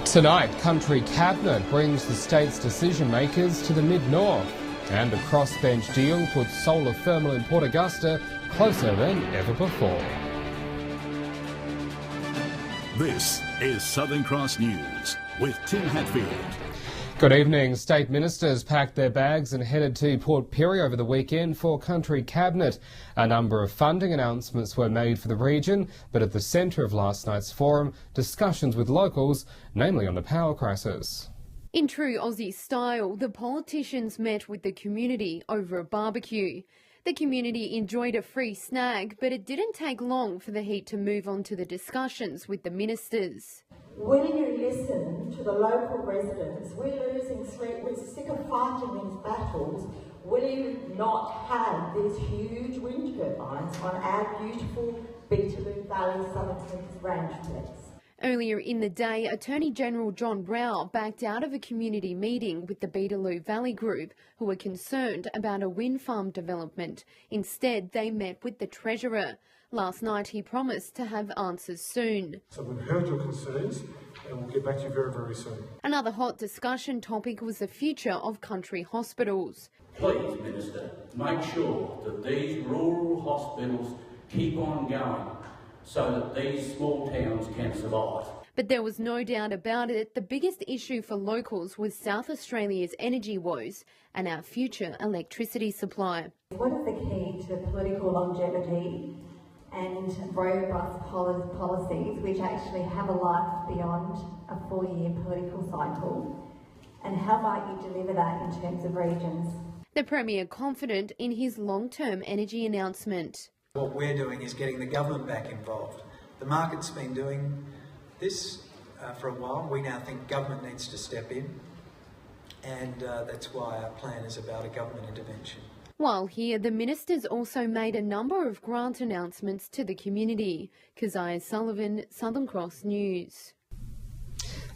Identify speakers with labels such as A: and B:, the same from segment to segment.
A: Tonight, Country Cabinet brings the state's decision makers to the mid-north, and a crossbench deal puts solar thermal in Port Augusta closer than ever before.
B: This is Southern Cross News with Tim Hatfield.
A: Good evening. State ministers packed their bags and headed to Port Pirie over the weekend for Country Cabinet. A number of funding announcements were made for the region, but at the centre of last night's forum, discussions with locals, namely on the power crisis.
C: In true Aussie style, the politicians met with the community over a barbecue. The community enjoyed a free snack, but it didn't take long for the heat to move on to the discussions with the ministers.
D: Will you listen to the local residents? We're losing sleep. We're sick of fighting these battles. Will you not have these huge wind turbines on our beautiful Beetaloo Valley Southern Creeks rangelands?
C: Earlier in the day, Attorney General John Brown backed out of a community meeting with the Beetaloo Valley Group, who were concerned about a wind farm development. Instead, they met with the Treasurer. Last night, he promised to have answers soon.
E: So we've heard your concerns and we'll get back to you very, very soon.
C: Another hot discussion topic was the future of country hospitals.
F: Please, Minister, make sure that these rural hospitals keep on going so that these small towns can survive.
C: But there was no doubt about it, the biggest issue for locals was South Australia's energy woes and our future electricity supply.
D: What is the key to political longevity and robust policies which actually have a life beyond a 4-year political cycle? And how might you deliver that in terms of regions?
C: The Premier confident in his long-term energy announcement.
G: What we're doing is getting the government back involved. The market's been doing this for a while. We now think government needs to step in, and that's why our plan is about a government intervention.
C: While here, the ministers also made a number of grant announcements to the community. Keziah Sullivan, Southern Cross News.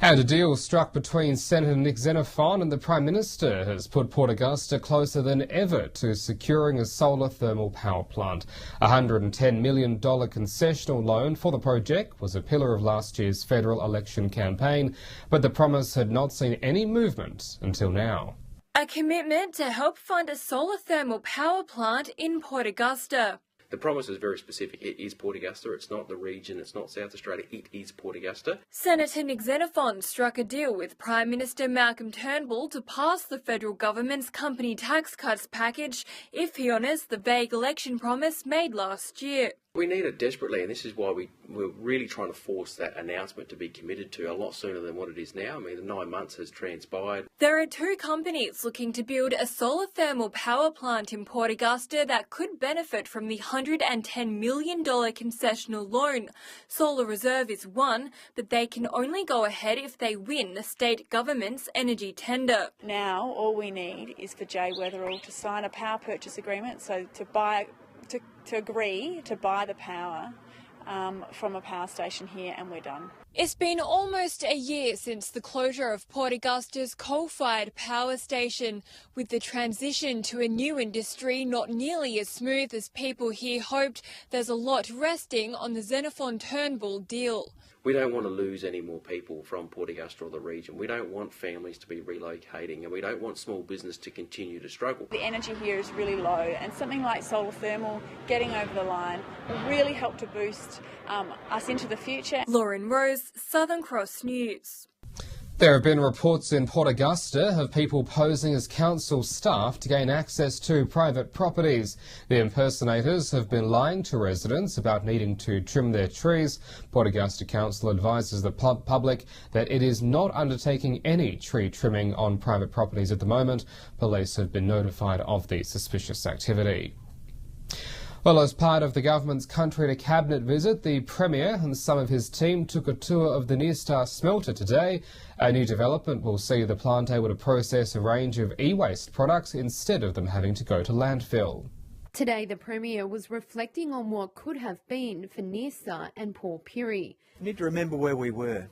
A: And a deal struck between Senator Nick Xenophon and the Prime Minister has put Port Augusta closer than ever to securing a solar thermal power plant. A $110 million concessional loan for the project was a pillar of last year's federal election campaign, but the promise had not seen any movement until now.
H: A commitment to help fund a solar thermal power plant in Port Augusta.
I: The promise is very specific. It is Port Augusta. It's not the region. It's not South Australia. It is Port Augusta.
H: Senator Nick Xenophon struck a deal with Prime Minister Malcolm Turnbull to pass the federal government's company tax cuts package if he honours the vague election promise made last year.
I: We need it desperately, and this is why we're really trying to force that announcement to be committed to a lot sooner than what it is now. I mean, the 9 months has transpired.
H: There are 2 companies looking to build a solar thermal power plant in Port Augusta that could benefit from the $110 million concessional loan. Solar Reserve is one, but they can only go ahead if they win the state government's energy tender.
J: Now, all we need is for Jay Weatherall to sign a power purchase agreement, so to agree to buy the power from a power station here, and we're done.
H: It's been almost a year since the closure of Port Augusta's coal-fired power station, with the transition to a new industry not nearly as smooth as people here hoped. There's a lot resting on the Xenophon-Turnbull deal.
I: We don't want to lose any more people from Port Augusta or the region. We don't want families to be relocating, and we don't want small business to continue to struggle.
J: The energy here is really low, and something like solar thermal getting over the line will really help to boost us into the future.
H: Lauren Rose, Southern Cross News.
A: There have been reports in Port Augusta of people posing as council staff to gain access to private properties. The impersonators have been lying to residents about needing to trim their trees. Port Augusta Council advises the public that it is not undertaking any tree trimming on private properties at the moment. Police have been notified of the suspicious activity. Well, as part of the government's country to cabinet visit, the Premier and some of his team took a tour of the Near Star Smelter today. A new development will see the plant able to process a range of e-waste products instead of them having to go to landfill.
C: Today, the Premier was reflecting on what could have been for Near Star and Port Pirie.
K: You need to remember where we were.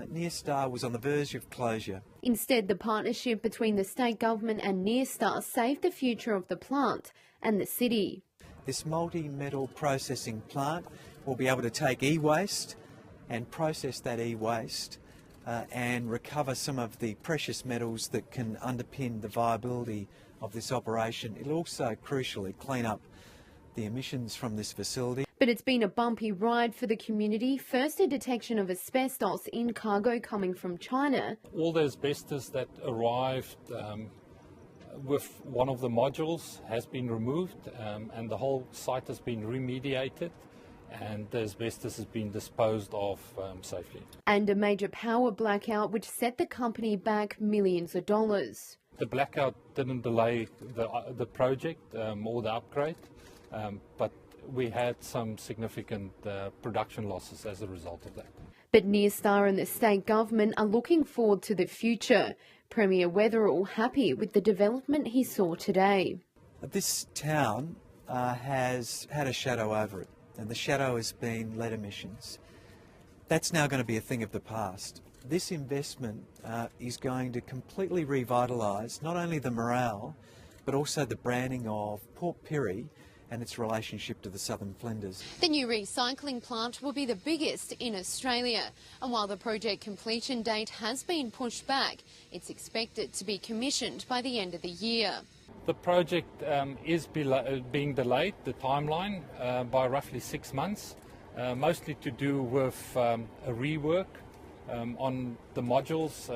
K: Near Star was on the verge of closure.
C: Instead, the partnership between the state government and Near Star saved the future of the plant and the city.
K: This multi-metal processing plant will be able to take e-waste and process that e-waste and recover some of the precious metals that can underpin the viability of this operation. It'll also crucially clean up the emissions from this facility.
C: But it's been a bumpy ride for the community. First, a detection of asbestos in cargo coming from China.
L: All the asbestos that arrived with one of the modules has been removed, and the whole site has been remediated, and the asbestos has been disposed of safely.
C: And a major power blackout which set the company back millions of dollars.
L: The blackout didn't delay the project or the upgrade, but we had some significant production losses as a result of that.
C: But Nearstar and the state government are looking forward to the future. Premier Weatherall happy with the development he saw today.
K: This town has had a shadow over it, and the shadow has been lead emissions. That's now going to be a thing of the past. This investment is going to completely revitalise not only the morale, but also the branding of Port Pirie and its relationship to the Southern Flinders.
C: The new recycling plant will be the biggest in Australia, and while the project completion date has been pushed back, it's expected to be commissioned by the end of the year.
L: The project is being delayed, the timeline, by roughly 6 months, mostly to do with a rework on the modules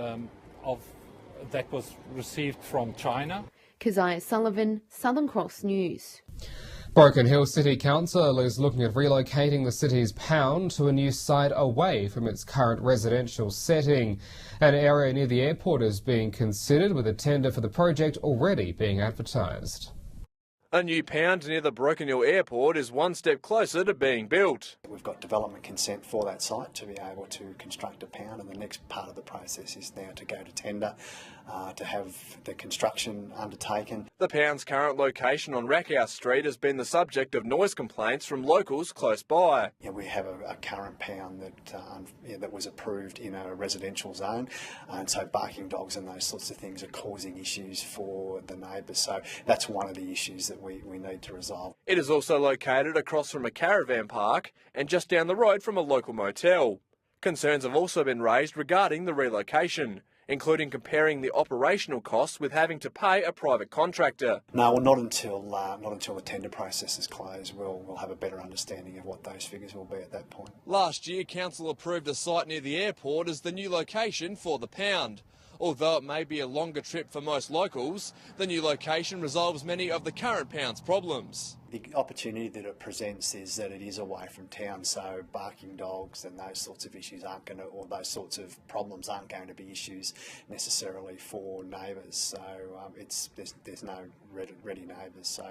L: that was received from China.
C: Keziah Sullivan, Southern Cross News.
A: Broken Hill City Council is looking at relocating the city's pound to a new site away from its current residential setting. An area near the airport is being considered, with a tender for the project already being advertised.
M: A new pound near the Broken Hill Airport is one step closer to being built.
N: We've got development consent for that site to be able to construct a pound, and the next part of the process is now to go to tender to have the construction undertaken.
M: The pound's current location on Rackhouse Street has been the subject of noise complaints from locals close by.
N: Yeah, we have a current pound that was approved in a residential zone, and so barking dogs and those sorts of things are causing issues for the neighbours. So that's one of the issues that we need to resolve.
M: It is also located across from a caravan park and just down the road from a local motel. Concerns have also been raised regarding the relocation, including comparing the operational costs with having to pay a private contractor.
N: No, well, not until the tender process is closed. We'll have a better understanding of what those figures will be at that point.
M: Last year, council approved a site near the airport as the new location for the pound. Although it may be a longer trip for most locals, the new location resolves many of the current pound's problems.
N: The opportunity that it presents is that it is away from town, so barking dogs and those sorts of issues those sorts of problems aren't going to be issues necessarily for neighbours. So there's no ready neighbours, so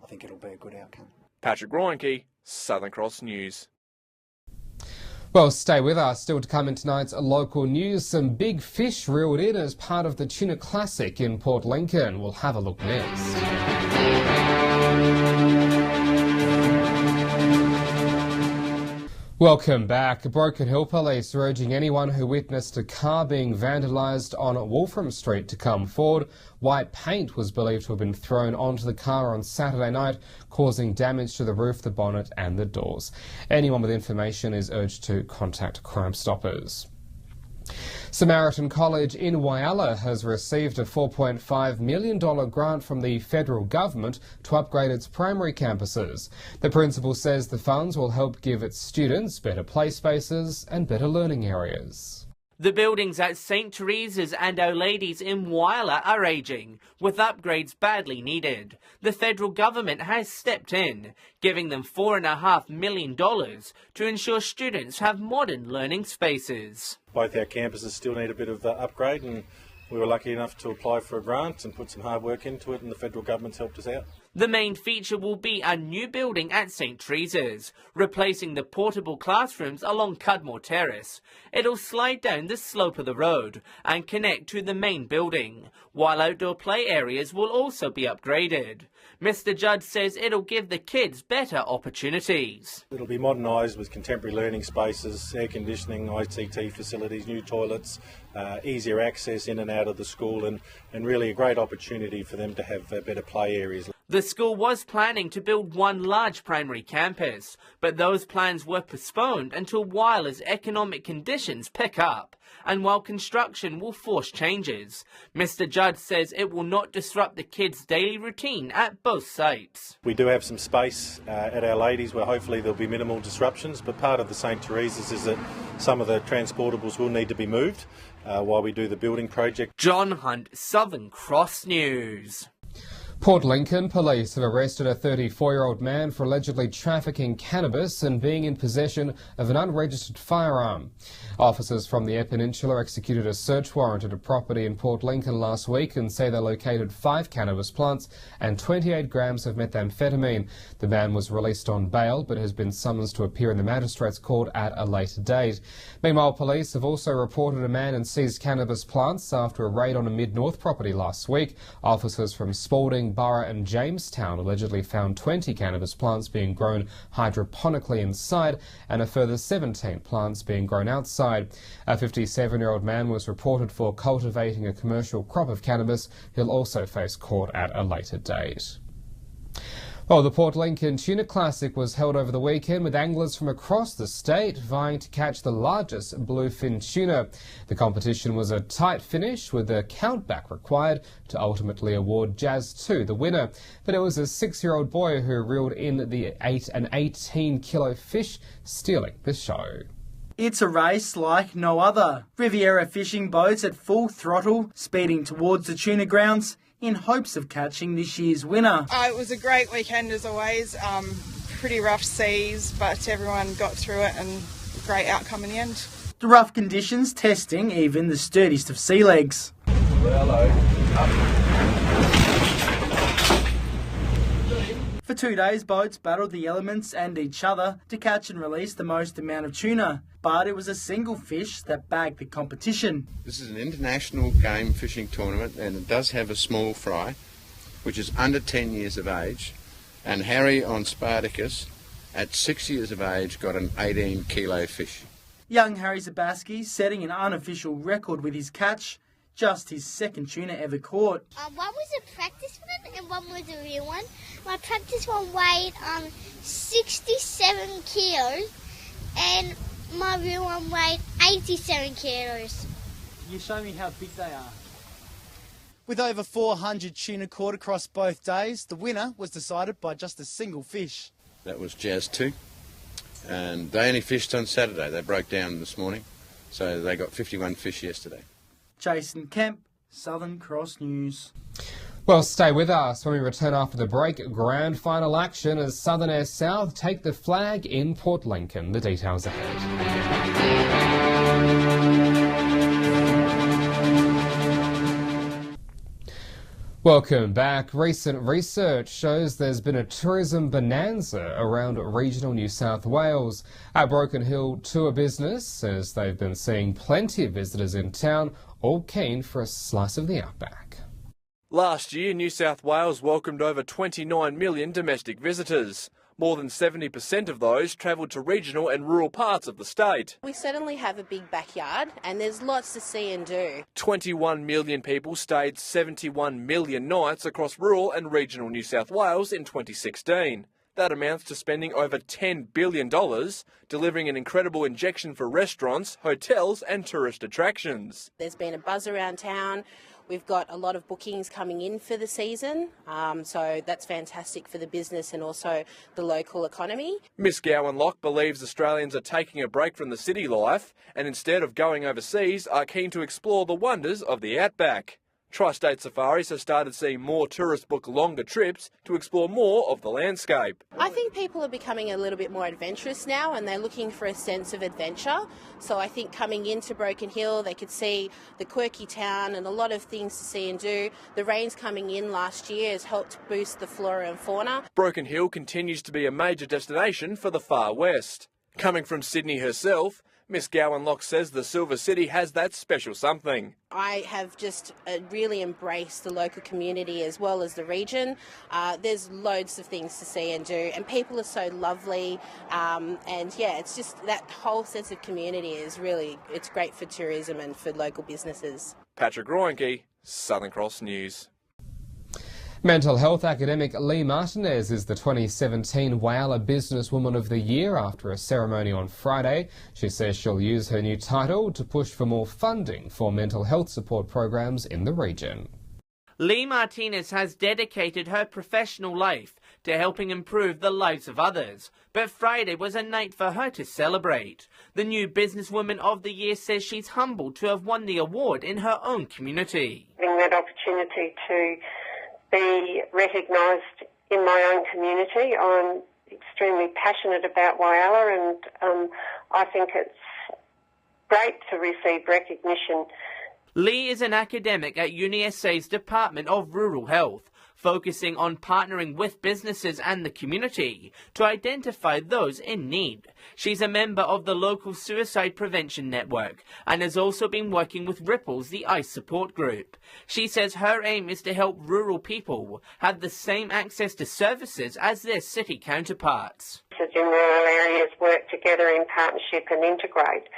N: I think it'll be a good outcome.
M: Patrick Roinke, Southern Cross News.
A: Well, stay with us. Still to come in tonight's local news, some big fish reeled in as part of the Tuna Classic in Port Lincoln. We'll have a look next. Welcome back. Broken Hill Police are urging anyone who witnessed a car being vandalised on Wolfram Street to come forward. White paint was believed to have been thrown onto the car on Saturday night, causing damage to the roof, the bonnet and the doors. Anyone with information is urged to contact Crime Stoppers. Samaritan College in Whyalla has received a $4.5 million grant from the federal government to upgrade its primary campuses. The principal says the funds will help give its students better play spaces and better learning areas.
O: The buildings at St Teresa's and Our Lady's in Whyalla are ageing, with upgrades badly needed. The federal government has stepped in, giving them $4.5 million to ensure students have modern learning spaces.
P: Both our campuses still need a bit of upgrade, and we were lucky enough to apply for a grant and put some hard work into it, and the federal government's helped us out.
O: The main feature will be a new building at St Teresa's, replacing the portable classrooms along Cudmore Terrace. It'll slide down the slope of the road and connect to the main building, while outdoor play areas will also be upgraded. Mr Judd says it'll give the kids better opportunities.
P: It'll be modernised with contemporary learning spaces, air conditioning, ICT facilities, new toilets, easier access in and out of the school, and really a great opportunity for them to have better play areas.
O: The school was planning to build one large primary campus, but those plans were postponed until while as economic conditions pick up, and while construction will force changes. Mr. Judd says it will not disrupt the kids' daily routine at both sites.
P: We do have some space at Our Ladies where hopefully there'll be minimal disruptions, but part of the St. Teresa's is that some of the transportables will need to be moved while we do the building project.
O: John Hunt, Southern Cross News.
A: Port Lincoln police have arrested a 34-year-old man for allegedly trafficking cannabis and being in possession of an unregistered firearm. Officers from the Peninsula executed a search warrant at a property in Port Lincoln last week and say they located 5 cannabis plants and 28 grams of methamphetamine. The man was released on bail but has been summoned to appear in the magistrates' court at a later date. Meanwhile, police have also reported a man and seized cannabis plants after a raid on a Mid-North property last week. Officers from Spalding, Borough and Jamestown allegedly found 20 cannabis plants being grown hydroponically inside and a further 17 plants being grown outside. A 57-year-old man was reported for cultivating a commercial crop of cannabis. He'll also face court at a later date. Well, the Port Lincoln Tuna Classic was held over the weekend with anglers from across the state vying to catch the largest bluefin tuna. The competition was a tight finish with a countback required to ultimately award Jazz 2 the winner. But it was a 6-year-old boy who reeled in an 18-kilo fish, stealing the show.
Q: It's a race like no other. Riviera fishing boats at full throttle, speeding towards the tuna grounds in hopes of catching this year's winner.
R: It was a great weekend as always. Pretty rough seas, but everyone got through it and great outcome in the end.
Q: The rough conditions testing even the sturdiest of sea legs. For 2 days, boats battled the elements and each other to catch and release the most amount of tuna. But it was a single fish that bagged the competition.
S: This is an international game fishing tournament and it does have a small fry, which is under 10 years of age. And Harry on Spartacus, at 6 years of age, got an 18-kilo fish.
Q: Young Harry Zabaski setting an unofficial record with his catch. Just his second tuna ever caught.
T: One was a practice one and one was a real one. My practice one weighed 67 kilos and my real one weighed 87 kilos.
Q: You show me how big they are. With over 400 tuna caught across both days, the winner was decided by just a single fish.
S: That was Jazz 2. And they only fished on Saturday. They broke down this morning. So they got 51 fish yesterday.
Q: Jason Kemp, Southern Cross News.
A: Well, stay with us when we return after the break. Grand final action as Southern Air South take the flag in Port Lincoln. The details ahead. Welcome back. Recent research shows there's been a tourism bonanza around regional New South Wales. At Broken Hill Tour Business says they've been seeing plenty of visitors in town, all keen for a slice of the outback.
M: Last year, New South Wales welcomed over 29 million domestic visitors. More than 70% of those travelled to regional and rural parts of the state.
U: We certainly have a big backyard and there's lots to see and do.
M: 21 million people stayed 71 million nights across rural and regional New South Wales in 2016. That amounts to spending over $10 billion, delivering an incredible injection for restaurants, hotels and tourist attractions.
U: There's been a buzz around town. We've got a lot of bookings coming in for the season, so that's fantastic for the business and also the local economy.
M: Miss Gowanlock believes Australians are taking a break from the city life and instead of going overseas are keen to explore the wonders of the outback. Tri-state safaris have started seeing more tourists book longer trips to explore more of the landscape.
U: I think people are becoming a little bit more adventurous now and they're looking for a sense of adventure. So I think coming into Broken Hill, they could see the quirky town and a lot of things to see and do. The rains coming in last year has helped boost the flora and fauna.
M: Broken Hill continues to be a major destination for the far west. Coming from Sydney herself, Miss Gowanlock says the Silver City has that special something.
U: I have just really embraced the local community as well as the region. There's loads of things to see and do and people are so lovely and yeah, it's just that whole sense of community is really, it's great for tourism and for local businesses.
M: Patrick Roinke, Southern Cross News.
A: Mental health academic Lee Martinez is the 2017 Whyalla Businesswoman of the Year after a ceremony on Friday. She says she'll use her new title to push for more funding for mental health support programs in the region.
O: Lee Martinez has dedicated her professional life to helping improve the lives of others, but Friday was a night for her to celebrate. The new Businesswoman of the Year says she's humbled to have won the award in her own community.
B: Having that opportunity to be recognised in my own community, I'm extremely passionate about Whyalla, and I think it's great to receive recognition.
O: Lee is an academic at UniSA's Department of Rural Health, focusing on partnering with businesses and the community to identify those in need. She's a member of the local suicide prevention network and has also been working with Ripples, the ICE support group. She says her aim is to help rural people have the same access to services as their city counterparts.
B: In rural areas work together in partnership and integrate,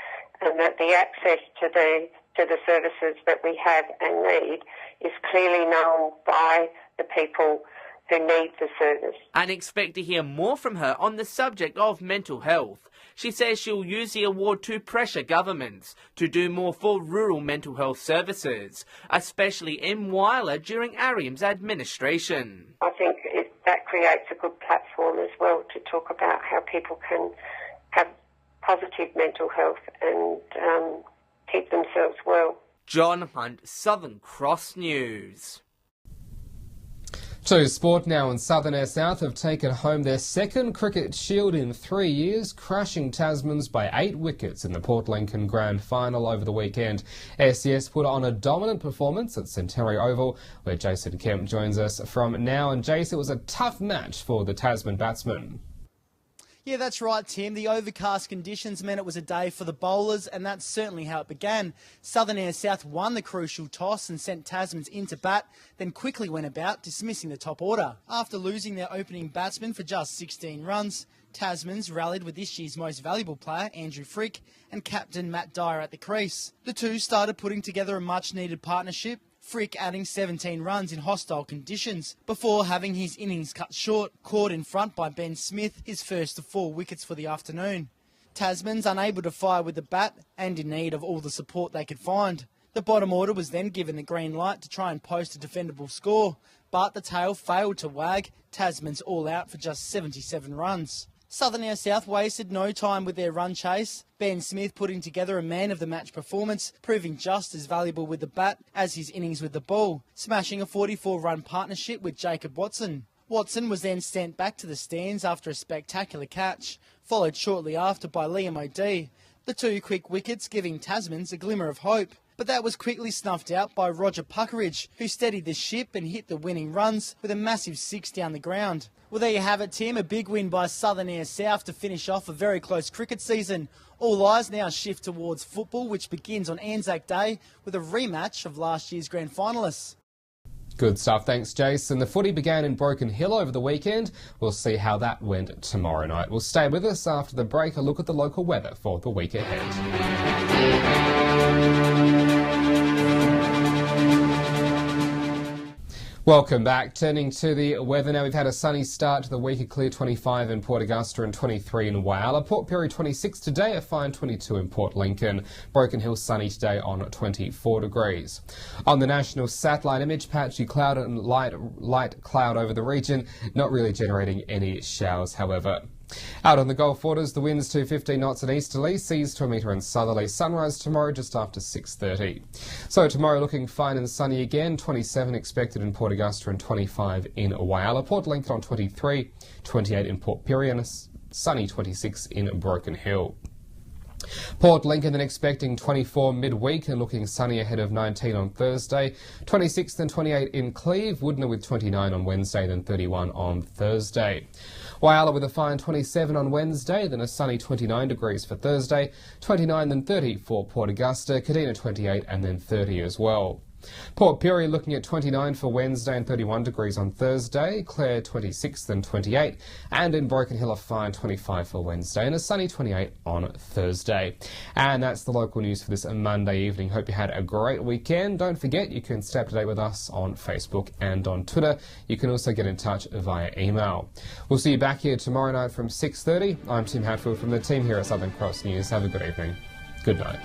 B: and that the access to the services that we have and need is clearly known by the people who need the service.
O: And expect to hear more from her on the subject of mental health. She says she'll use the award to pressure governments to do more for rural mental health services, especially in Whyalla during Ariam's administration.
B: I think that creates a good platform as well to talk about how people can have positive mental health and keep themselves well.
O: John Hunt, Southern Cross News.
A: To sport now, and Southern Air South have taken home their second cricket shield in 3 years, crushing Tasmans by 8 wickets in the Port Lincoln Grand Final over the weekend. SES put on a dominant performance at Centenary Oval, where Jason Kemp joins us from now. And Jason, it was a tough match for the Tasman batsmen.
Q: Yeah, that's right, Tim. The overcast conditions meant it was a day for the bowlers, and that's certainly how it began. Southern Air South won the crucial toss and sent Tasmans into bat, then quickly went about dismissing the top order. After losing their opening batsman for just 16 runs, Tasmans rallied with this year's most valuable player, Andrew Frick, and captain Matt Dyer at the crease. The two started putting together a much-needed partnership, Frick adding 17 runs in hostile conditions before having his innings cut short, caught in front by Ben Smith, his first of 4 wickets for the afternoon. Tasmans unable to fire with the bat and in need of all the support they could find. The bottom order was then given the green light to try and post a defendable score, but the tail failed to wag, Tasmans all out for just 77 runs. Southern Air South wasted no time with their run chase, Ben Smith putting together a man-of-the-match performance, proving just as valuable with the bat as his innings with the ball, smashing a 44-run partnership with Jacob Watson. Watson was then sent back to the stands after a spectacular catch, followed shortly after by Liam O'Dea, the 2 quick wickets giving Tasmans a glimmer of hope. But that was quickly snuffed out by Roger Puckeridge, who steadied the ship and hit the winning runs with a massive 6 down the ground. Well, there you have it, Tim. A big win by Southern Air South to finish off a very close cricket season. All eyes now shift towards football, which begins on Anzac Day with a rematch of last year's grand finalists.
A: Good stuff. Thanks, Jason. The footy began in Broken Hill over the weekend. We'll see how that went tomorrow night. We'll stay with us after the break. A look at the local weather for the week ahead. Welcome back. Turning to the weather now, we've had a sunny start to the week, a clear 25 in Port Augusta and 23 in Whyalla. Port Pirie 26 today, a fine 22 in Port Lincoln. Broken Hill sunny today on 24 degrees. On the national satellite image, patchy cloud and light cloud over the region, not really generating any showers, however. Out on the Gulf waters, the winds to 15 knots in easterly, seas to a metre in southerly. Sunrise tomorrow just after 6:30. So tomorrow looking fine and sunny again, 27 expected in Port Augusta and 25 in Whyalla. Port Lincoln on 23, 28 in Port Pirie and a sunny 26 in Broken Hill. Port Lincoln then expecting 24 midweek and looking sunny ahead of 19 on Thursday, 26 and 28 in Cleve, Woodner with 29 on Wednesday, then 31 on Thursday. Whyalla with a fine 27 on Wednesday, then a sunny 29 degrees for Thursday, 29 then 30 for Port Augusta, Kadina 28 and then 30 as well. Port Pirie looking at 29 for Wednesday and 31 degrees on Thursday. Clare 26 and 28. And in Broken Hill a fine 25 for Wednesday and a sunny 28 on Thursday. And that's the local news for this Monday evening. Hope you had a great weekend. Don't forget you can stay up to date with us on Facebook and on Twitter. You can also get in touch via email. We'll see you back here tomorrow night from 6:30. I'm Tim Hatfield from the team here at Southern Cross News. Have a good evening. Good night.